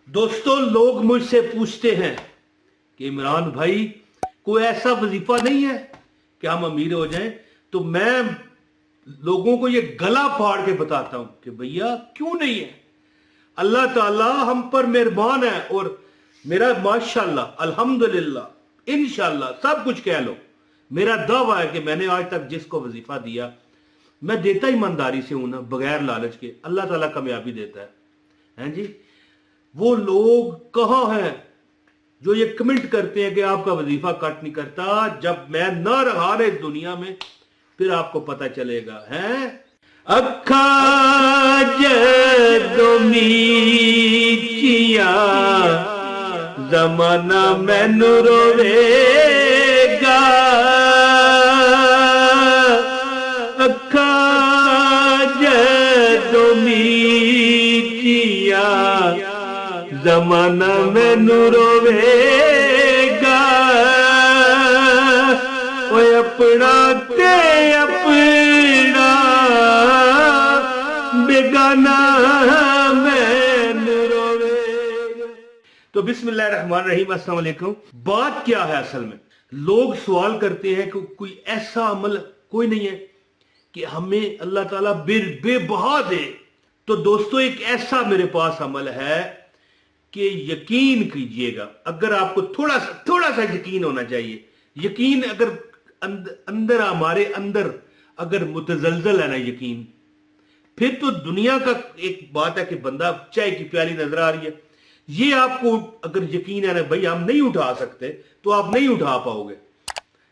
दोस्तों, लोग मुझसे पूछते हैं कि इमरान भाई कोई ऐसा वजीफा नहीं है कि हम अमीर हो जाएं। तो मैं लोगों को ये गला फाड़ के बताता हूं कि भैया क्यों नहीं है। अल्लाह ताला हम पर मेहरबान है और मेरा माशाल्लाह अल्हम्दुलिल्लाह इंशाल्लाह सब कुछ कह लो, मेरा दावा है कि मैंने आज तक जिसको वजीफा दिया मैं देता ईमानदारी से हूं ना, बगैर लालच के। अल्लाह ताला कामयाबी देता है। हैं जी, वो लोग कहाँ हैं जो ये कमेंट करते हैं कि आपका वजीफा कट नहीं करता। जब मैं ना रहा ना इस दुनिया में फिर आपको पता चलेगा। हैं अखा जदों मीचिया जमाना मैनू रोवेगा। अखा जदों मीचिया जमाना मैनू रोवेगा। ओए अपना ते अपना बेगाना मैनू रोवेगा। तो बिस्मिल्लाहिर्रहमानिर्रहीम, अस्सलाम वालेकुम। बात क्या है असल में, लोग सवाल करते हैं कि कोई ऐसा अमल कोई नहीं है कि हमें अल्लाह ताला बेबहा दे। तो दोस्तों, एक ऐसा मेरे पास अमल है कि यकीन कीजिएगा, अगर आपको थोड़ा सा यकीन होना चाहिए। यकीन अगर अंदर हमारे अंदर अगर मुतजलजल है ना यकीन, फिर तो दुनिया का एक बात है कि बंदा चाय की प्याली नजर आ रही है, ये आपको अगर यकीन है ना भाई हम नहीं उठा सकते तो आप नहीं उठा पाओगे।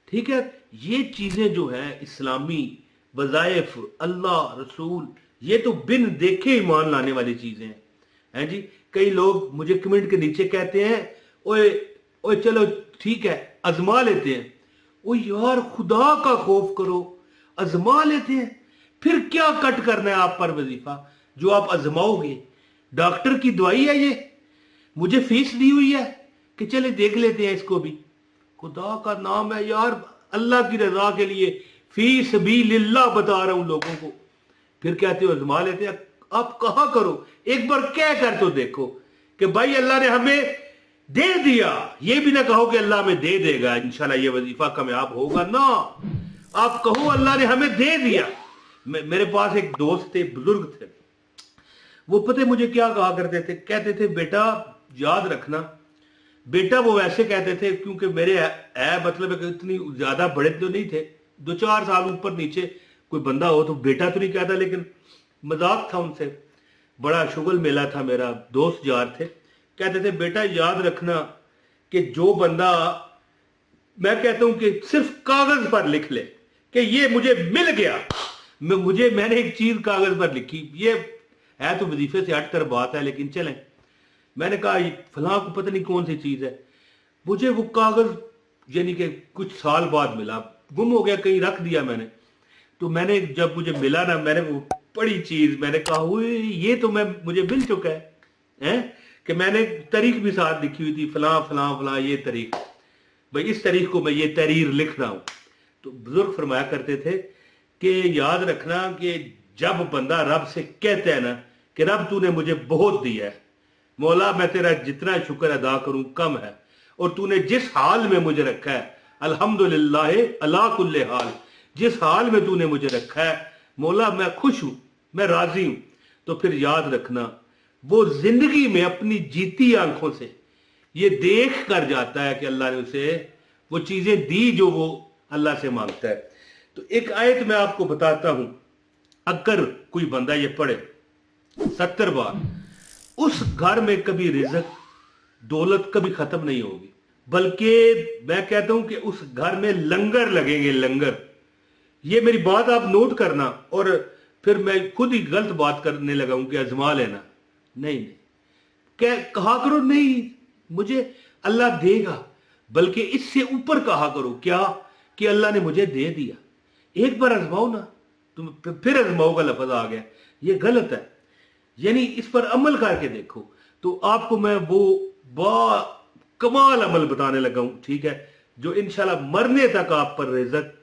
ठीक है, ये चीजें जो है इस्लामी वज़ाइफ, अल्लाह रसूल, ये तो बिन देखे ईमान लाने वाली चीजें हैं जी। कई लोग मुझे कमेंट के नीचे कहते हैं ओए ओए चलो ठीक है आजमा लेते हैं। ओ यार, खुदा का खौफ करो, आजमा लेते हैं। फिर क्या कट करना है आप पर वजीफा जो आप आजमाओगे? डॉक्टर की दवाई है ये, मुझे फीस दी हुई है कि चले देख लेते हैं इसको भी। खुदा का नाम है यार, अल्लाह की रजा के लिए फीस भी लिल्लाह बता रहा हूं लोगों को। फिर कहते हो आजमा लेते हैं। आप कहां करो, एक बार कह कर तो देखो कि भाई अल्लाह ने हमें दे दिया। ये भी ना कहो कि अल्लाह हमें दे देगा इंशाल्लाह ये वजीफा कामयाब होगा ना। आप कहो अल्लाह ने हमें दे दिया। मेरे पास एक दोस्त थे, बुजुर्ग थे, वो पता मुझे क्या कहा करते थे, कहते थे बेटा याद रखना। बेटा वो वैसे कहते थे क्योंकि मेरे मतलब इतनी ज्यादा बड़े तो नहीं थे, 2-4 साल ऊपर नीचे कोई बंदा हो तो बेटा तो नहीं कहता, लेकिन मजाक था उनसे। बड़ा शुगल मेला था, मेरा दोस्त यार थे। कहते थे बेटा याद रखना कि जो बंदा, मैं कहता हूं कि सिर्फ कागज पर लिख ले कि ये मुझे मिल गया, मैंने एक चीज कागज पर लिखी। ये है तो वजीफे से हटकर बात है, लेकिन चलें। मैंने कहा फलां को पता नहीं कौन सी चीज है, मुझे वो कागज यानी कि कुछ साल बाद मिला, गुम हो गया, कहीं रख दिया मैंने। तो मैंने जब मुझे मिला ना, मैंने वो बड़ी चीज, मैंने कहा ये तो मुझे मिल चुका है कि मैंने तारीख भी साथ लिखी हुई थी, फलां फलां फलां ये तारीख, भाई इस तारीख को मैं ये तहरीर लिख रहा हूं। तो बुजुर्ग फरमाया करते थे कि याद रखना कि जब बंदा रब से कहता है ना कि रब तूने मुझे बहुत दिया है, मौला मैं तेरा जितना शुक्र अदा करूं कम है, और तूने जिस हाल में मुझे रखा है अल्हम्दुलिल्लाह अला कुल्ले हाल, जिस हाल में तूने मुझे रखा है मौला मैं खुश हूं, मैं राजी हूं। तो फिर याद रखना वो जिंदगी में अपनी जीती आंखों से ये देख कर जाता है कि अल्लाह ने उसे वो चीजें दी जो वो अल्लाह से मांगता है। तो एक आयत मैं आपको बताता हूं, अगर कोई बंदा ये पढ़े 70 बार, उस घर में कभी रिज़्क दौलत कभी खत्म नहीं होगी, बल्कि मैं कहता हूं कि उस घर में लंगर लगेंगे, लंगर। ये मेरी बात आप नोट करना। और फिर मैं खुद ही गलत बात करने लगा हूं कि आजमा लेना, नहीं कहा करो नहीं मुझे अल्लाह देगा, बल्कि इससे ऊपर कहा करो क्या कि अल्लाह ने मुझे दे दिया। एक बार आजमाओ ना, तुम फिर आजमाओ का लफ्ज आ गया, ये गलत है। यानी इस पर अमल करके देखो। तो आपको मैं वो बा कमाल अमल बताने लगा हूं, ठीक है, जो इंशाल्लाह मरने तक आप पर रिज़्क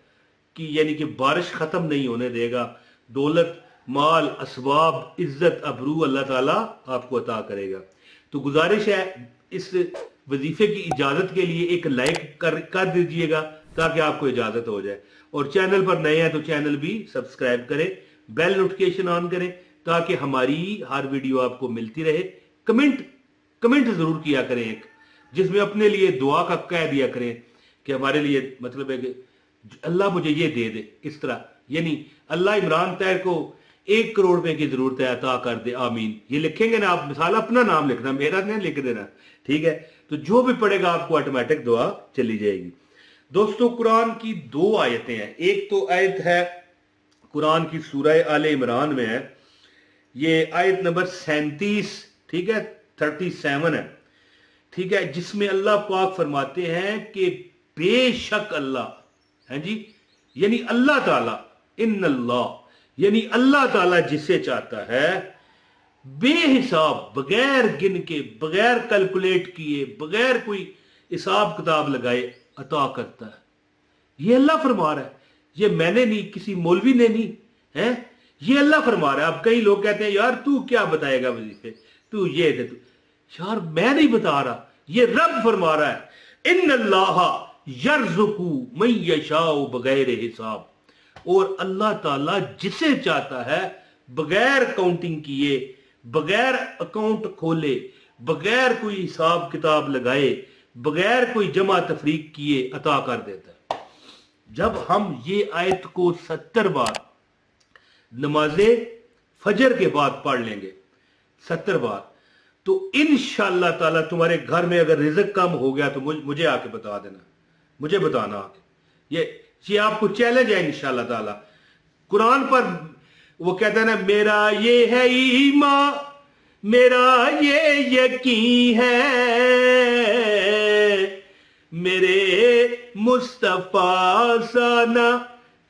की यानी कि बारिश खत्म नहीं होने देगा। दौलत, माल, असबाब, इज्जत, अबरू अल्लाह ताला आपको अता करेगा। तो गुजारिश है इस वजीफे की इजाजत के लिए एक लाइक कर दीजिएगा ताकि आपको इजाजत हो जाए, और चैनल पर नए हैं तो चैनल भी सब्सक्राइब करें, बेल नोटिफिकेशन ऑन करें ताकि हमारी हर वीडियो आपको मिलती रहे। कमेंट जरूर किया करें एक, जिसमें अपने लिए दुआ का कह दिया करें कि हमारे लिए मतलब है कि अल्लाह मुझे ये दे दे, इस तरह, यानी अल्लाह इमरान तैर को 1 करोड़ रुपए की जरूरत है, अता कर दे, आमीन। ये लिखेंगे ना आप, मिसाल अपना नाम लिखना, मेरा नहीं लिख देना, ठीक है। तो जो भी पढ़ेगा आपको ऑटोमेटिक दुआ चली जाएगी। दोस्तों, कुरान की 2 आयतें हैं। एक तो आयत है कुरान की सूरह आले इमरान में है, ये आयत नंबर 37, ठीक है, 37 है, ठीक है, जिसमें अल्लाह पाक फरमाते हैं कि बेशक अल्लाह है जी, यानी अल्लाह ताला, इन्नल्लाह, यानी अल्लाह ताला जिसे चाहता है बेहिसाब, बगैर गिन के, बगैर कैलकुलेट किए, बगैर कोई हिसाब किताब लगाए अता करता है। ये अल्लाह फरमा रहा है, ये मैंने नहीं, किसी मौलवी ने नहीं है, ये अल्लाह फरमा रहा है। अब कई लोग कहते हैं यार तू क्या बताएगा वजीफे, तू ये दे, तू, यार मैं नहीं बता रहा, ये रब फरमा रहा है, इन्नल्लाह यर्ज़ुकु मन यशाउ बगैर हिसाब, और अल्लाह ताला जिसे चाहता है बगैर काउंटिंग किए, बगैर अकाउंट खोले, बगैर कोई हिसाब किताब लगाए, बगैर कोई जमा तफरीक किए अता कर देता है। जब हम ये आयत को 70 बार नमाजे फजर के बाद पढ़ लेंगे 70 बार, तो इंशाअल्लाह ताला तुम्हारे घर में अगर रिज़्क कम हो गया तो मुझे आके बता देना, मुझे बताना आके। ये आपको चैलेंज है इंशाअल्लाह ताला। कुरान पर वो कहता है ना, मेरा ये है ईमान, मेरा ये यकीन है, मेरे मुस्तफा सा ना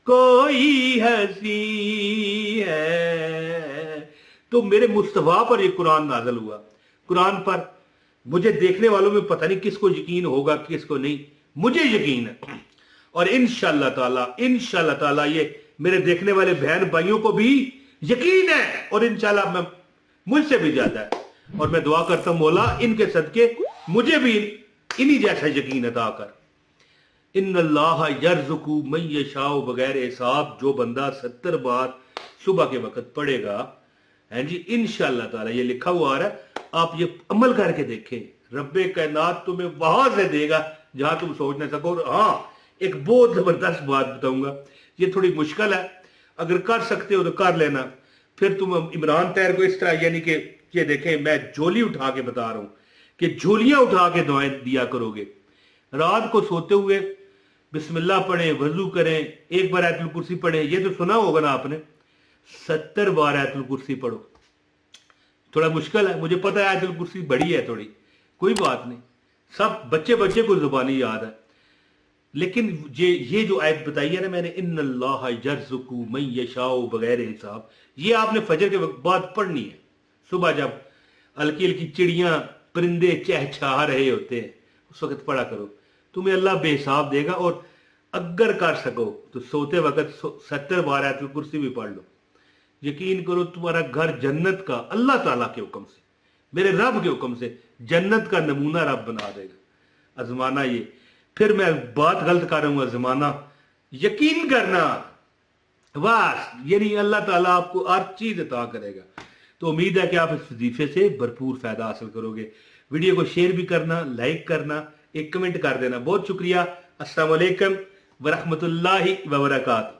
कोई हसी है। तो मेरे मुस्तफा पर ये कुरान नाज़िल हुआ। कुरान पर मुझे देखने वालों में पता नहीं किसको यकीन होगा किसको नहीं, मुझे यकीन है, और इंशाअल्लाह ताला ये मेरे देखने वाले बहन भाइयों को भी यकीन है, और इंशाअल्लाह मैं मुझसे भी ज्यादा है, और मैं दुआ करता हूं मौला इनके सदके मुझे भी इन्हीं जैसा यकीन अता कर। इन्नल्लाह यर्ज़ुकु मन यशाउ बगैर हिसाब, जो बंदा 70 बार सुबह के वक्त पढ़ेगा है जी, इंशाअल्लाह ताला ये लिखा हुआ आ रहा है, आप ये अमल करके देखें, रब्बे कायनात तुम्हें वहां से देगा जहां तुम सोच ना सको। और हाँ, एक बहुत जबरदस्त बात बताऊंगा, ये थोड़ी मुश्किल है, अगर कर सकते हो तो कर लेना। फिर तुम इमरान तैर को इस तरह, यानी कि ये देखें, मैं झोली उठा के बता रहा हूं कि झोलियां उठा के दुआएं दिया करोगे। रात को सोते हुए बिस्मिल्लाह पढ़ें, वजू करें, एक बार आयतुल कुर्सी पढ़ें, ये तो सुना होगा ना आपने, 70 बार आयतुल कुर्सी पढ़ो। थोड़ा मुश्किल है, मुझे पता है आयतुल कुर्सी बड़ी है थोड़ी, कोई बात नहीं, सब बच्चे को जुबानी याद है, लेकिन ये जो आयत बताई है ना मैंने, इन्नल्लाह यर्ज़ुकु मन यशाउ बगैर हिसाब, ये आपने फजर के बाद पढ़नी है। सुबह जब हल्की हल्की चिड़ियां परिंदे चहचहा रहे होते हैं उस वक्त पढ़ा करो, तुम्हें अल्लाह बेहिसाब देगा। और अगर कर सको तो सोते वक्त 70 बार आयतुल कुर्सी भी पढ़ लो, यकीन करो तुम्हारा घर जन्नत का, अल्लाह ताला के हुक्म से, मेरे रब के हुक्म से जन्नत का नमूना रब बना देगा। आजमाना ये, फिर मैं बात गलत कर रहा हूं, आजमाना, यकीन करना बस, यानी अल्लाह ताला आपको हर चीज अता करेगा। तो उम्मीद है कि आप इस वजीफे से भरपूर फायदा हासिल करोगे। वीडियो को शेयर भी करना, लाइक करना, एक कमेंट कर देना। बहुत शुक्रिया। अस्सलाम वालेकुम व रहमतुल्लाहि व बरकातहू।